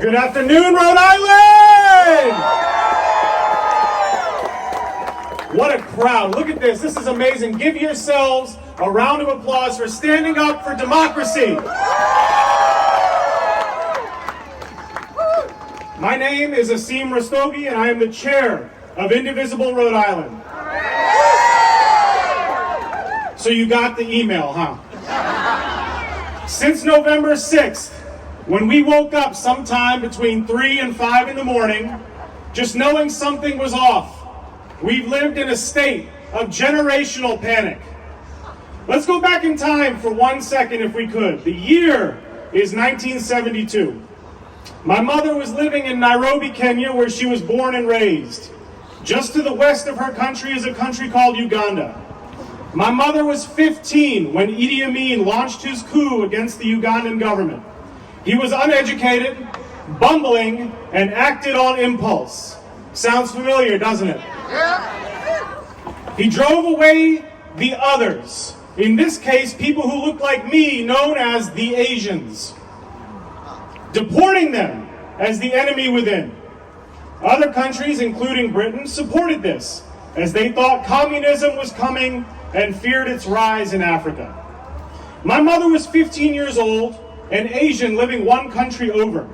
Good afternoon, Rhode Island! What a crowd. Look at this. This is amazing. Give yourselves a round of applause for standing up for democracy. My name is Aseem Rastogi, and I am the chair of Indivisible, Rhode Island. So you got the email, huh? Since November 6th, when we woke up sometime between 3 and 5 in the morning, just knowing something was off, we've lived in a state of generational panic. Let's go back in time for 1 second if we could. The year is 1972. My mother was living in Nairobi, Kenya, where she was born and raised. Just to the west of her country is a country called Uganda. My mother was 15 when Idi Amin launched his coup against the Ugandan government. He was uneducated, bumbling, and acted on impulse. Sounds familiar, doesn't it? He drove away the others. In this case, people who look like me, known as the Asians, deporting them as the enemy within. Other countries, including Britain, supported this, as they thought communism was coming and feared its rise in Africa. My mother was 15 years old, an Asian living one country over.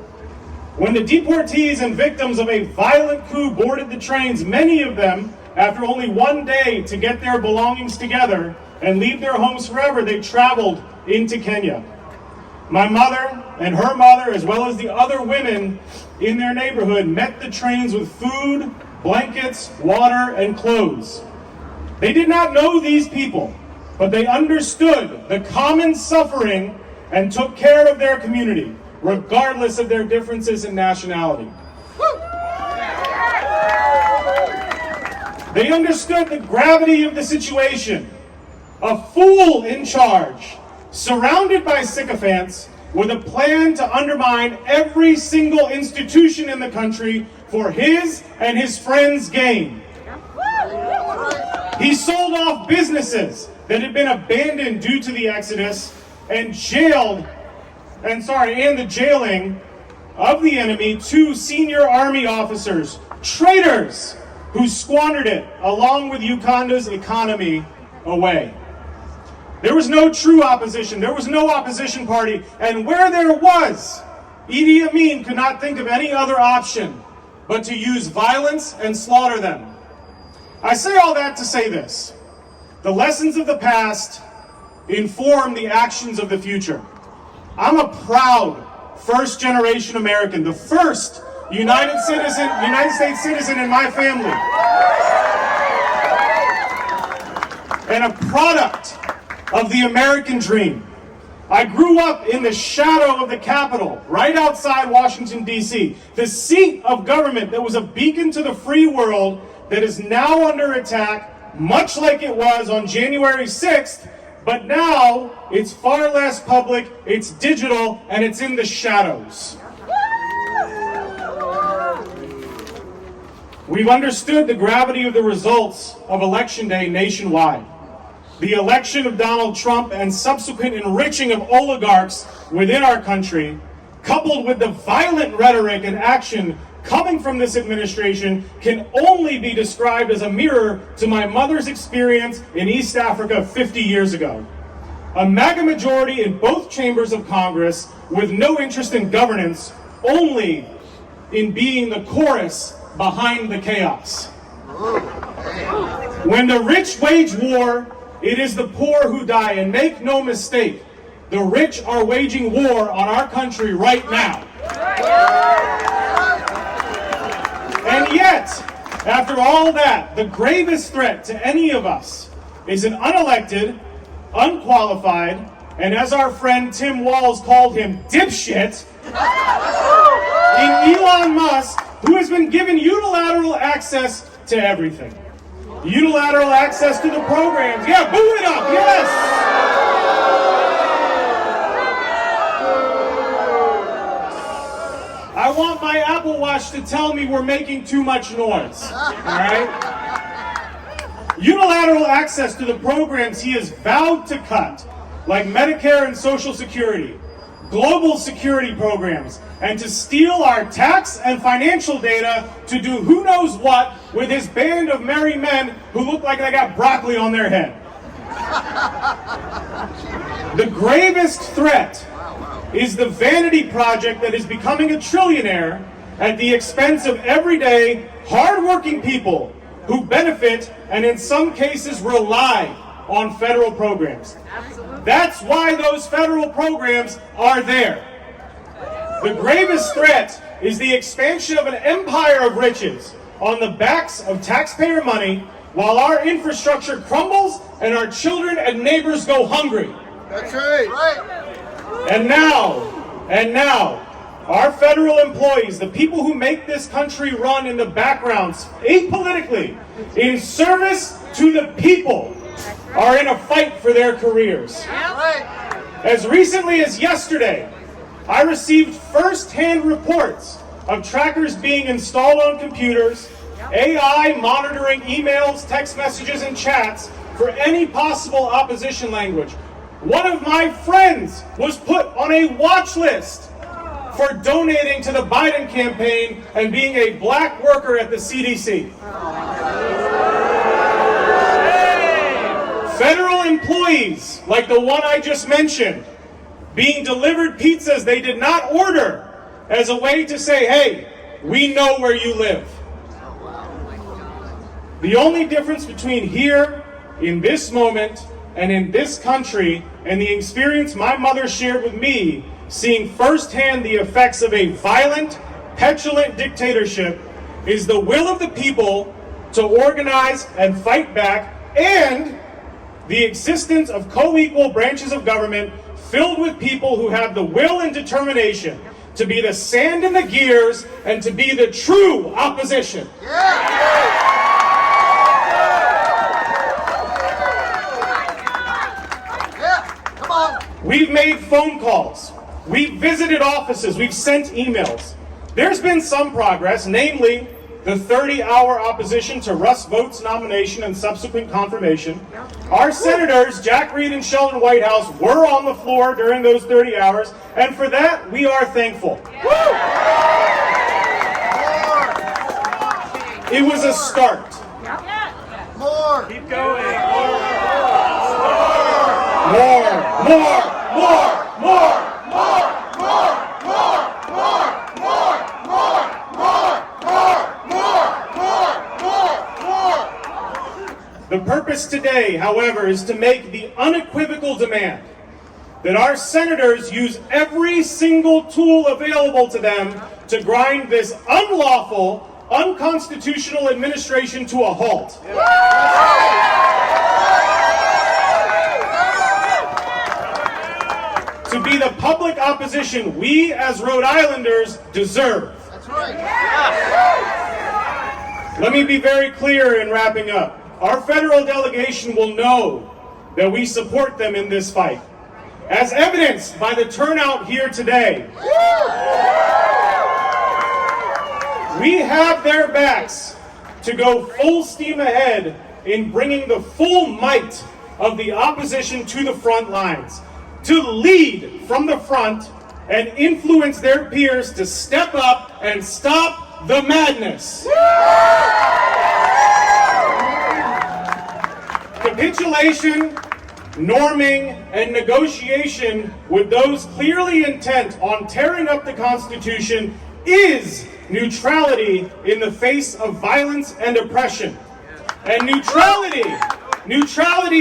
When the deportees and victims of a violent coup boarded the trains, many of them, after only 1 day to get their belongings together and leave their homes forever, they traveled into Kenya. My mother and her mother, as well as the other women in their neighborhood, met the trains with food, blankets, water, and clothes. They did not know these people, but they understood the common suffering and took care of their community, regardless of their differences in nationality. They understood the gravity of the situation. A fool in charge, surrounded by sycophants, with a plan to undermine every single institution in the country for his and his friends' gain. He sold off businesses that had been abandoned due to the exodus and the jailing of the enemy, 2 senior army officers, traitors, who squandered it along with Uganda's economy away. There was no true opposition. There was no opposition party. And where there was, Idi Amin could not think of any other option but to use violence and slaughter them. I say all that to say this. The lessons of the past inform the actions of the future. I'm a proud first-generation American, the first United States citizen in my family, and a product of the American dream. I grew up in the shadow of the Capitol, right outside Washington, D.C., the seat of government that was a beacon to the free world that is now under attack, much like it was on January 6th, but now it's far less public, it's digital, and it's in the shadows. We've understood the gravity of the results of Election Day nationwide. The election of Donald Trump and subsequent enriching of oligarchs within our country, coupled with the violent rhetoric and action coming from this administration, can only be described as a mirror to my mother's experience in East Africa 50 years ago. A MAGA majority in both chambers of Congress with no interest in governance, only in being the chorus behind the chaos. When the rich wage war, it is the poor who die, and make no mistake, the rich are waging war on our country right now. And yet, after all that, the gravest threat to any of us is an unelected, unqualified, and as our friend Tim Walz called him, dipshit, in Elon Musk, who has been given unilateral access to everything. Unilateral access to the programs. Yeah, boo it up, yes! I want my Apple Watch to tell me we're making too much noise, all right? Unilateral access to the programs he has vowed to cut, like Medicare and Social Security, global security programs, and to steal our tax and financial data to do who knows what with his band of merry men who look like they got broccoli on their head. The gravest threat is the vanity project that is becoming a trillionaire at the expense of everyday, hardworking people who benefit and in some cases rely on federal programs. That's why those federal programs are there. The gravest threat is the expansion of an empire of riches on the backs of taxpayer money while our infrastructure crumbles and our children and neighbors go hungry. That's right. And now, our federal employees, the people who make this country run in the backgrounds, apolitically, in service to the people, are in a fight for their careers. As recently as yesterday, I received first-hand reports of trackers being installed on computers, AI monitoring emails, text messages, and chats for any possible opposition language. One of my friends was put on a watch list for donating to the Biden campaign and being a black worker at the CDC. Federal employees, like the one I just mentioned, being delivered pizzas they did not order as a way to say, hey, we know where you live. The only difference between here, in this moment, and in this country, and the experience my mother shared with me, seeing firsthand the effects of a violent, petulant dictatorship, is the will of the people to organize and fight back, and the existence of co-equal branches of government filled with people who have the will and determination to be the sand in the gears and to be the true opposition. Come on. We've made phone calls. We've visited offices. We've sent emails. There's been some progress, namely the 30-hour opposition to Russ Vought's nomination and subsequent confirmation. Our senators, Jack Reed and Sheldon Whitehouse, were on the floor during those 30 hours, and for that, we are thankful. It was a start. More. Keep going. The purpose today, however, is to make the unequivocal demand that our senators use every single tool available to them to grind this unlawful, unconstitutional administration to a halt. To be the public opposition we as Rhode Islanders deserve. That's right. Let me be very clear in wrapping up. Our federal delegation will know that we support them in this fight, as evidenced by the turnout here today. We have their backs to go full steam ahead in bringing the full might of the opposition to the front lines, to lead from the front and influence their peers to step up and stop the madness. Capitulation, norming, and negotiation with those clearly intent on tearing up the Constitution is neutrality in the face of violence and oppression. And neutrality,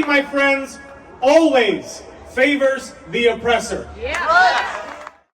my friends, always favors the oppressor. Right.